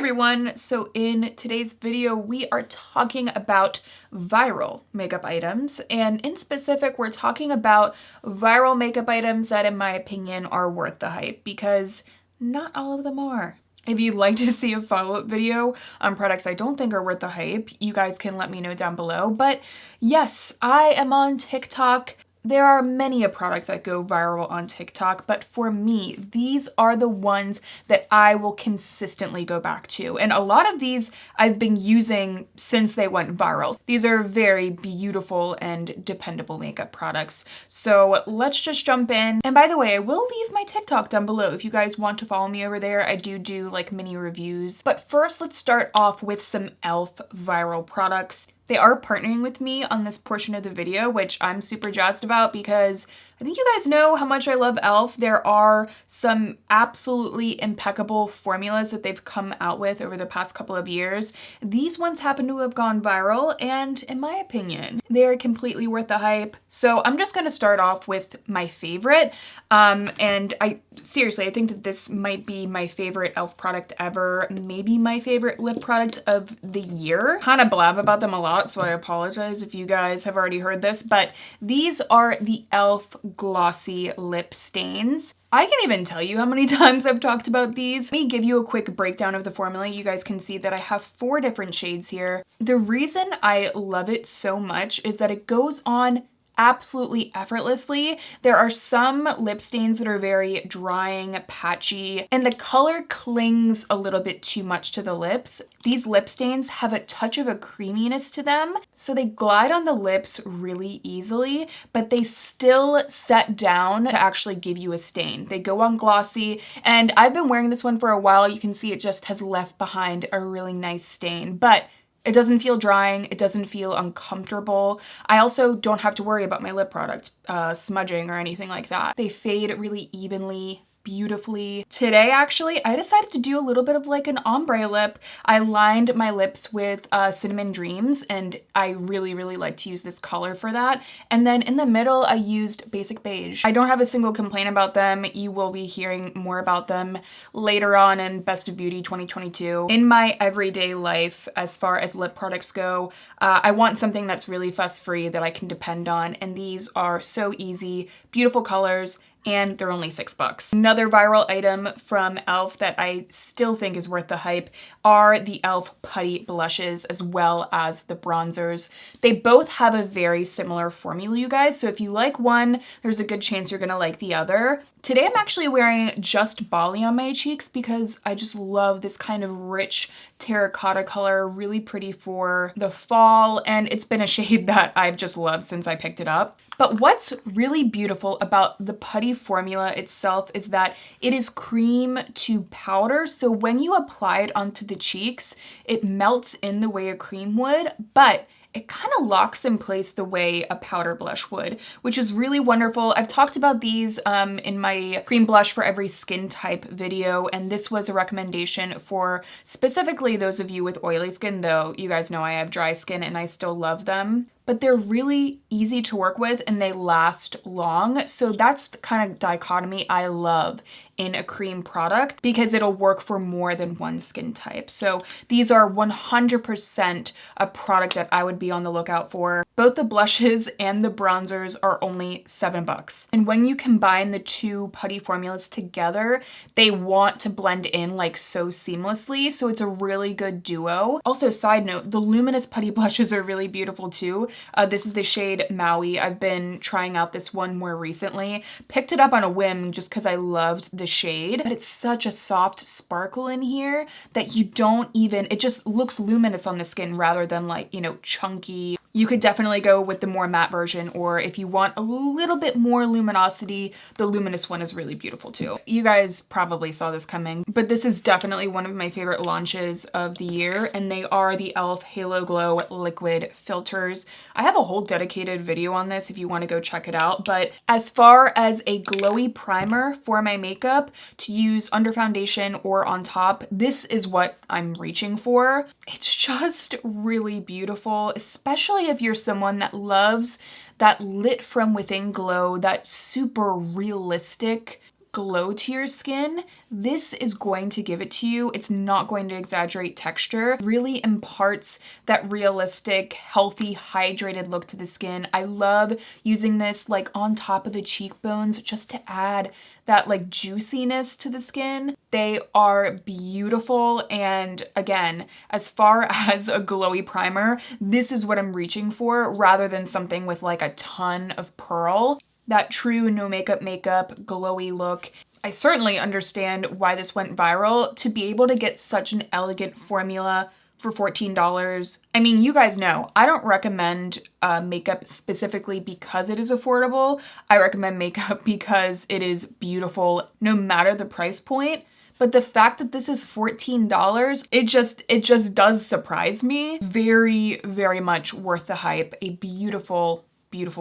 everyone! So in today's video, we are talking about viral makeup items, and in specific, we're talking about viral makeup items that, in my opinion, are worth the hype, because not all of them are. If you'd like to see a follow-up video on products I don't think are worth the hype, you guys can let me know down below. But yes, I am on TikTok. There are many a product that go viral on TikTok, but for me, these are the ones that I will consistently go back to. And a lot of these I've been using since they went viral. These are very beautiful and dependable makeup products. So let's just jump in. And by the way, I will leave my TikTok down below if you guys want to follow me over there. I do like mini reviews. But first, let's start off with some e.l.f. viral products. They are partnering with me on this portion of the video, which I'm super jazzed about because I think you guys know how much I love e.l.f. There are some absolutely impeccable formulas that they've come out with over the past couple of years. These ones happen to have gone viral, and in my opinion, they're completely worth the hype. So I'm just gonna start off with my favorite. And I think that this might be my favorite e.l.f. product ever, maybe my favorite lip product of the year. Kind of blab about them a lot, so I apologize if you guys have already heard this, but these are the e.l.f. glossy lip stains. I can't even tell you how many times I've talked about these. Let me give you a quick breakdown of the formula. You guys can see that I have 4 different shades here. The reason I love it so much is that it goes on absolutely effortlessly. There are some lip stains that are very drying, patchy, and the color clings a little bit too much to the lips. These lip stains have a touch of a creaminess to them, so they glide on the lips really easily, but they still set down to actually give you a stain. They go on glossy, and I've been wearing this one for a while. You can see it just has left behind a really nice stain, but it doesn't feel drying, it doesn't feel uncomfortable. I also don't have to worry about my lip product smudging or anything like that. They fade really evenly, beautifully. Today, actually, I decided to do a little bit of like an ombre lip. I lined my lips with Cinnamon Dreams, and I really like to use this color for that. And then in the middle, I used Basic Beige. I don't have a single complaint about them. You will be hearing more about them later on in Best of Beauty 2022. In my everyday life, as far as lip products go, I want something that's really fuss-free that I can depend on, and these are so easy, beautiful colors, and they're only $6. Another viral item from e.l.f. that I still think is worth the hype are the e.l.f. Putty blushes as well as the bronzers. They both have a very similar formula, you guys, so if you like one, there's a good chance you're gonna like the other. Today I'm actually wearing just Bali on my cheeks because I just love this kind of rich terracotta color, really pretty for the fall, and it's been a shade that I've just loved since I picked it up. But what's really beautiful about the putty formula itself is that it is cream to powder, so when you apply it onto the cheeks, it melts in the way a cream would, but it kind of locks in place the way a powder blush would, which is really wonderful. I've talked about these in my cream blush for every skin type video, and this was a recommendation for specifically those of you with oily skin, though you guys know I have dry skin and I still love them. But they're really easy to work with and they last long. So that's the kind of dichotomy I love in a cream product because it'll work for more than one skin type. So these are 100% a product that I would be on the lookout for. Both the blushes and the bronzers are only $7. And when you combine the 2 putty formulas together, they want to blend in like so seamlessly. So it's a really good duo. Also, side note, the luminous putty blushes are really beautiful too. This is the shade Maui. I've been trying out this one more recently. Picked it up on a whim just because I loved the shade, but it's such a soft sparkle in here that you don't even, it just looks luminous on the skin rather than like, you know, chunky. You could definitely go with the more matte version, or if you want a little bit more luminosity, the luminous one is really beautiful too. You guys probably saw this coming, but this is definitely one of my favorite launches of the year, and they are the e.l.f. Halo Glow Liquid Filters. I have a whole dedicated video on this if you want to go check it out, but as far as a glowy primer for my makeup to use under foundation or on top, this is what I'm reaching for. It's just really beautiful, especially if you're someone that loves that lit from within glow, that super realistic glow to your skin, this is going to give it to you. It's not going to exaggerate texture. It really imparts that realistic, healthy, hydrated look to the skin. I love using this like on top of the cheekbones just to add that like juiciness to the skin. They are beautiful, and again, as far as a glowy primer, this is what I'm reaching for rather than something with like a ton of pearl. That true no makeup glowy look. I certainly understand why this went viral. To be able to get such an elegant formula for $14. I mean, you guys know, I don't recommend makeup specifically because it is affordable. I recommend makeup because it is beautiful no matter the price point. But the fact that this is $14, it just does surprise me. Very, very much worth the hype. A beautiful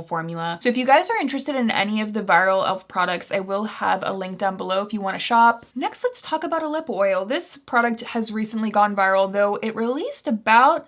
formula. So if you guys are interested in any of the Viral e.l.f. products, I will have a link down below if you want to shop. Next, let's talk about a lip oil. This product has recently gone viral, though it released about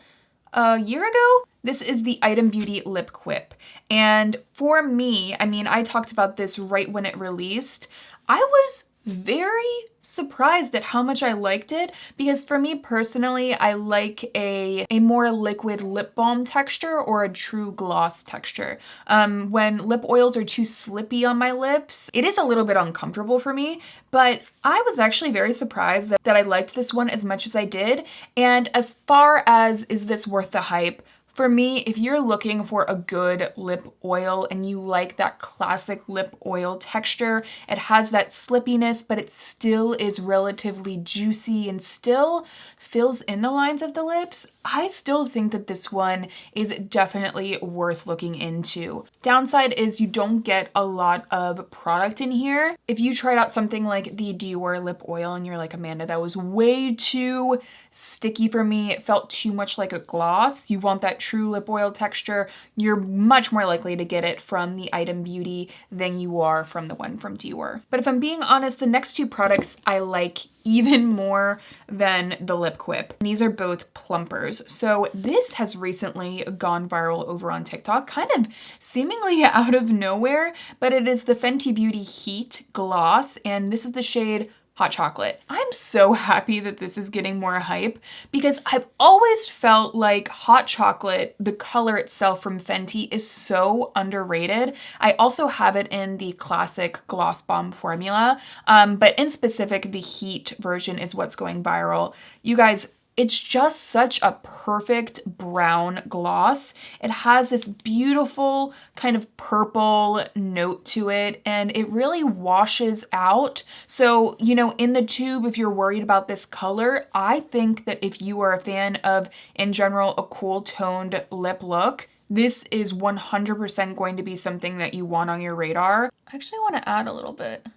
a year ago. This is the Item Beauty Lip Quip. And for me, I mean, I talked about this right when it released. I was very surprised at how much I liked it, because for me personally, I like a more liquid lip balm texture or a true gloss texture. When lip oils are too slippy on my lips, it is a little bit uncomfortable for me, but I was actually very surprised that I liked this one as much as I did. And as far as is this worth the hype, for me, if you're looking for a good lip oil and you like that classic lip oil texture, it has that slippiness, but it still is relatively juicy and still fills in the lines of the lips, I still think that this one is definitely worth looking into. Downside is you don't get a lot of product in here. If you tried out something like the Dior lip oil and you're like, Amanda, that was way too sticky for me, it felt too much like a gloss, you want that true lip oil texture, you're much more likely to get it from the Item Beauty than you are from the one from Dior. But if I'm being honest, the next two products I like even more than the lip quip. These are both plumpers. So this has recently gone viral over on TikTok, kind of seemingly out of nowhere, but it is the Fenty Beauty Heat Gloss, and this is the shade Hot Chocolate. I'm so happy that this is getting more hype because I've always felt like Hot Chocolate, the color itself from Fenty, is so underrated. I also have it in the classic Gloss Bomb formula, but in specific, the Heat version is what's going viral. You guys, it's just such a perfect brown gloss. It has this beautiful kind of purple note to it, and it really washes out. So, you know, in the tube, if you're worried about this color, I think that if you are a fan of, in general, a cool toned lip look, this is 100% going to be something that you want on your radar. I actually want to add a little bit.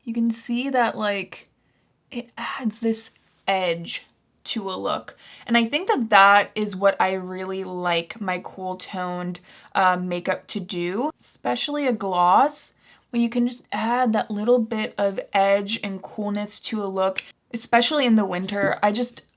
You can see that, like, it adds this edge to a look, and I think that that is what I really like my cool toned makeup to do, especially a gloss, where you can just add that little bit of edge and coolness to a look, especially in the winter.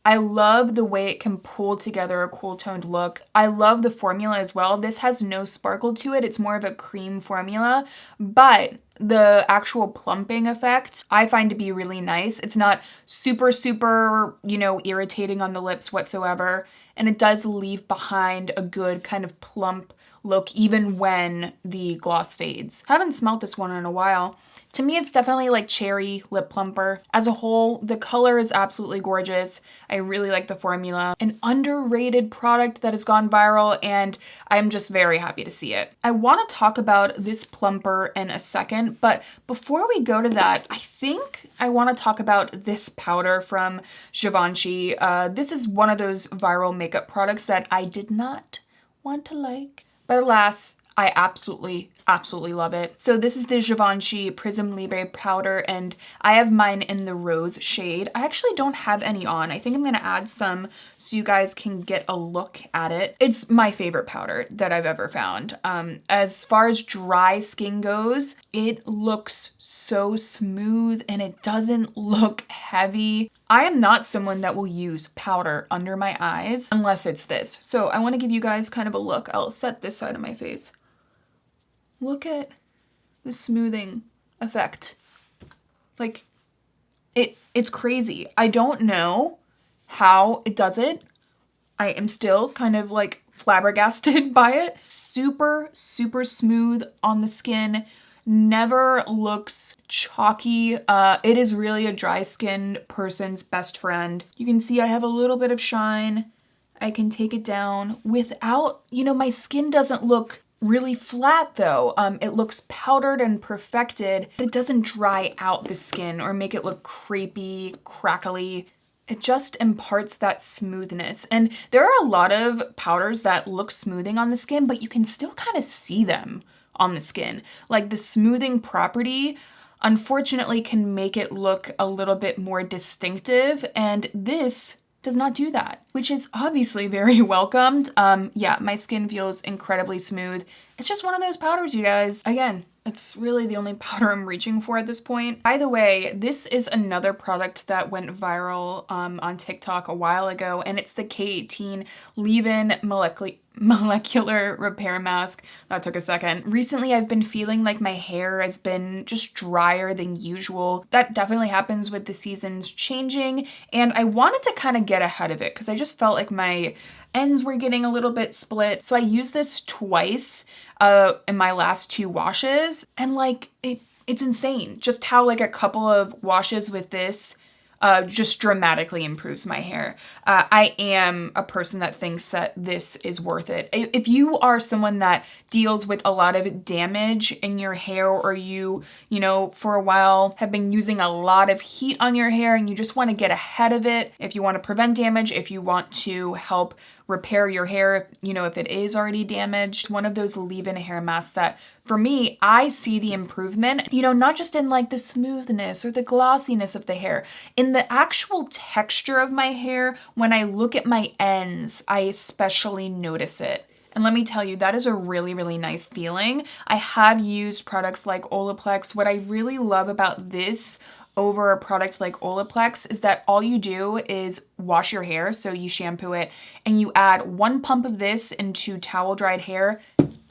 I love the way it can pull together a cool toned look. I love the formula as well. This has no sparkle to it. It's more of a cream formula, but the actual plumping effect I find to be really nice. It's not super, you know, irritating on the lips whatsoever. And it does leave behind a good kind of plump look even when the gloss fades. I haven't smelled this one in a while. To me, it's definitely like cherry lip plumper. As a whole, the color is absolutely gorgeous. I really like the formula. An underrated product that has gone viral, and I'm just very happy to see it. I want to talk about this plumper in a second, but before we go to that, I think I want to talk about this powder from Givenchy. This is one of those viral makeup products that I did not want to like, but alas, I absolutely love it. So this is the Givenchy Prism Libre powder, and I have mine in the rose shade. I actually don't have any on. I think I'm gonna add some so you guys can get a look at it. It's my favorite powder that I've ever found. As far as dry skin goes, it looks so smooth and it doesn't look heavy. I am not someone that will use powder under my eyes unless it's this. So I wanna give you guys kind of a look. I'll set this side of my face. Look at the smoothing effect. Like, it's crazy. I don't know how it does it. I am still kind of like flabbergasted by it. Super, super smooth on the skin. Never looks chalky. It is really a dry skinned person's best friend. You can see I have a little bit of shine. I can take it down without, my skin doesn't look really flat though. It looks powdered and perfected. It doesn't dry out the skin or make it look crepey, crackly. It just imparts that smoothness. And there are a lot of powders that look smoothing on the skin, but you can still kind of see them on the skin. Like the smoothing property, unfortunately, can make it look a little bit more distinctive. And this does not do that, which is obviously very welcomed. Yeah, my skin feels incredibly smooth. It's just one of those powders, you guys. Again, it's really the only powder I'm reaching for at this point. By the way, this is another product that went viral on TikTok a while ago, and it's the K18 Leave-In Molecular Repair Mask. That took a second. Recently, I've been feeling like my hair has been just drier than usual. That definitely happens with the seasons changing, and I wanted to kind of get ahead of it because I just felt like my ends were getting a little bit split. So I used this twice in my last 2 washes, and like it's insane just how like a couple of washes with this just dramatically improves my hair. I am a person that thinks that this is worth it. If you are someone that deals with a lot of damage in your hair, or you for a while have been using a lot of heat on your hair and you just want to get ahead of it, if you want to prevent damage, if you want to help repair your hair, if it is already damaged, one of those leave-in hair masks that for me, I see the improvement, not just in like the smoothness or the glossiness of the hair, in the actual texture of my hair. When I look at my ends, I especially notice it. And let me tell you, that is a really, really nice feeling. I have used products like Olaplex. What I really love about this over a product like Olaplex is that all you do is wash your hair, so you shampoo it, and you add 1 pump of this into towel dried hair,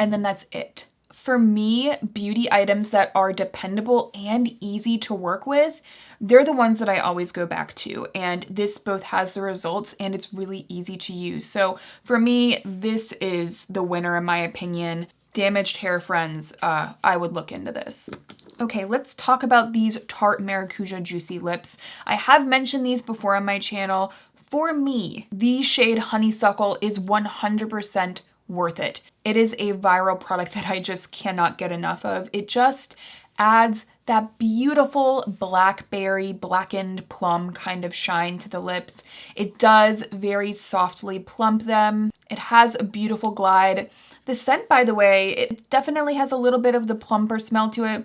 and then that's it. For me, beauty items that are dependable and easy to work with, they're the ones that I always go back to. And this both has the results and it's really easy to use. So for me, this is the winner in my opinion. Damaged hair friends, I would look into this. Okay, let's talk about these Tarte Maracuja Juicy Lips. I have mentioned these before on my channel. For me, the shade Honeysuckle is 100% worth it. It is a viral product that I just cannot get enough of. It just adds that beautiful blackberry, blackened plum kind of shine to the lips. It does very softly plump them. It has a beautiful glide. The scent, by the way, it definitely has a little bit of the plumper smell to it,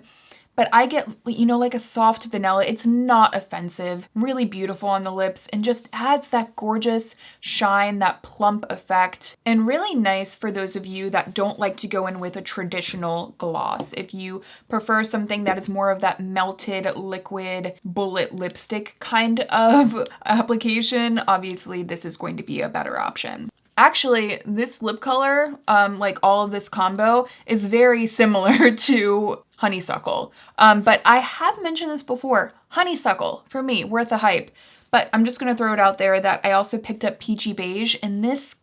but I get, like a soft vanilla. It's not offensive, really beautiful on the lips, and just adds that gorgeous shine, that plump effect, and really nice for those of you that don't like to go in with a traditional gloss. If you prefer something that is more of that melted liquid bullet lipstick kind of application, obviously this is going to be a better option. Actually, this lip color, like all of this combo, is very similar to Honeysuckle. But I have mentioned this before. Honeysuckle, for me, worth the hype. But I'm just going to throw it out there that I also picked up Peachy Beige, and this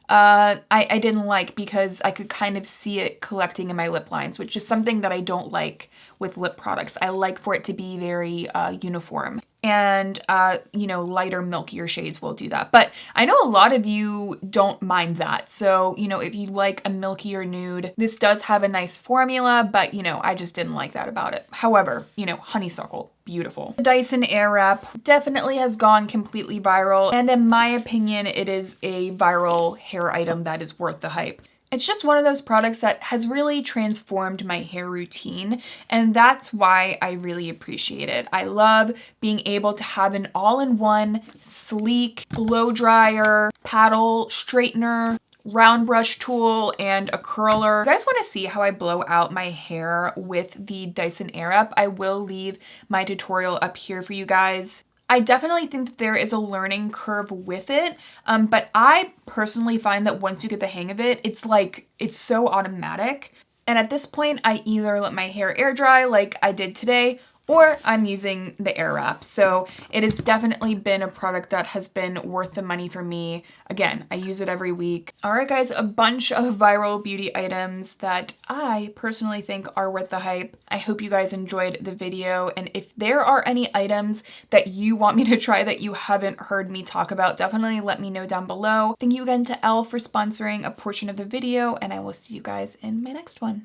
I didn't like because I could kind of see it collecting in my lip lines, which is something that I don't like with lip products. I like for it to be very uniform. And, lighter, milkier shades will do that. But I know a lot of you don't mind that. So, if you like a milkier nude, this does have a nice formula, but, I just didn't like that about it. However, Honeysuckle, beautiful. The Dyson Airwrap definitely has gone completely viral. And in my opinion, it is a viral hair item that is worth the hype. It's just one of those products that has really transformed my hair routine, and that's why I really appreciate it. I love being able to have an all-in-one, sleek, blow dryer, paddle, straightener, round brush tool, and a curler. If you guys want to see how I blow out my hair with the Dyson Airwrap, I will leave my tutorial up here for you guys. I definitely think that there is a learning curve with it, but I personally find that once you get the hang of it, it's so automatic. And at this point, I either let my hair air dry like I did today, or I'm using the Airwrap. So it has definitely been a product that has been worth the money for me. Again, I use it every week. All right, guys, a bunch of viral beauty items that I personally think are worth the hype. I hope you guys enjoyed the video. And if there are any items that you want me to try that you haven't heard me talk about, definitely let me know down below. Thank you again to Elle for sponsoring a portion of the video, and I will see you guys in my next one.